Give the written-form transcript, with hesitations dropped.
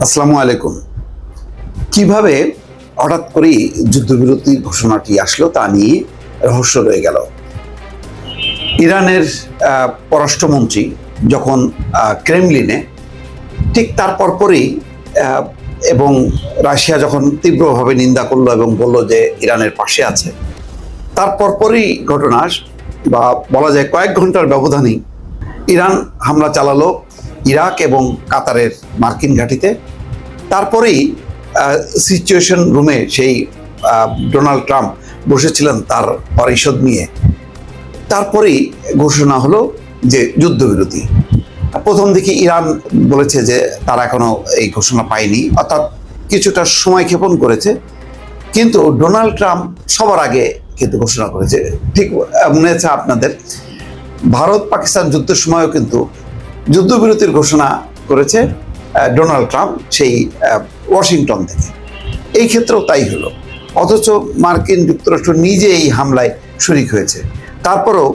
আসসালামু আলাইকুম। কিভাবে হঠাৎ করেই যুদ্ধবিরতির ঘোষণাটি আসলো তা নিয়ে রহস্য রয়ে গেল। ইরানের পররাষ্ট্রমন্ত্রী যখন ক্রেমলিনে, ঠিক তার পরপরই এবং রাশিয়া যখন তীব্রভাবে নিন্দা করলো এবং বলল যে ইরানের পাশে আছে, তার পরপরই ঘটনা বা বলা যায় কয়েক ঘন্টার ব্যবধানেই ইরান হামলা চালালো ইরাক এবং কাতারের মার্কিন ঘাঁটিতে। তারপরেই সিচুয়েশন রুমে সেই ডোনাল্ড ট্রাম্প বসেছিলেন তার পরিষদ নিয়ে। তারপরেই ঘোষণা হলো যে যুদ্ধবিরতি। প্রথম দিকে ইরান বলেছে যে তারা এখনো এই ঘোষণা পায়নি, অর্থাৎ কিছুটা সময় ক্ষেপণ করেছে, কিন্তু ডোনাল্ড ট্রাম্প সবার আগে কিন্তু ঘোষণা করেছে। ঠিক মনে আছে আপনাদের, ভারত পাকিস্তান যুদ্ধের সময়ও কিন্তু যুদ্ধবিরতির ঘোষণা করেছে ডোনাল্ড ট্রাম্প সেই ওয়াশিংটন থেকে। এই ক্ষেত্রেও তাই হলো, অথচ মার্কিন যুক্তরাষ্ট্র নিজে এই হামলায় শরিক হয়েছে। তারপরেও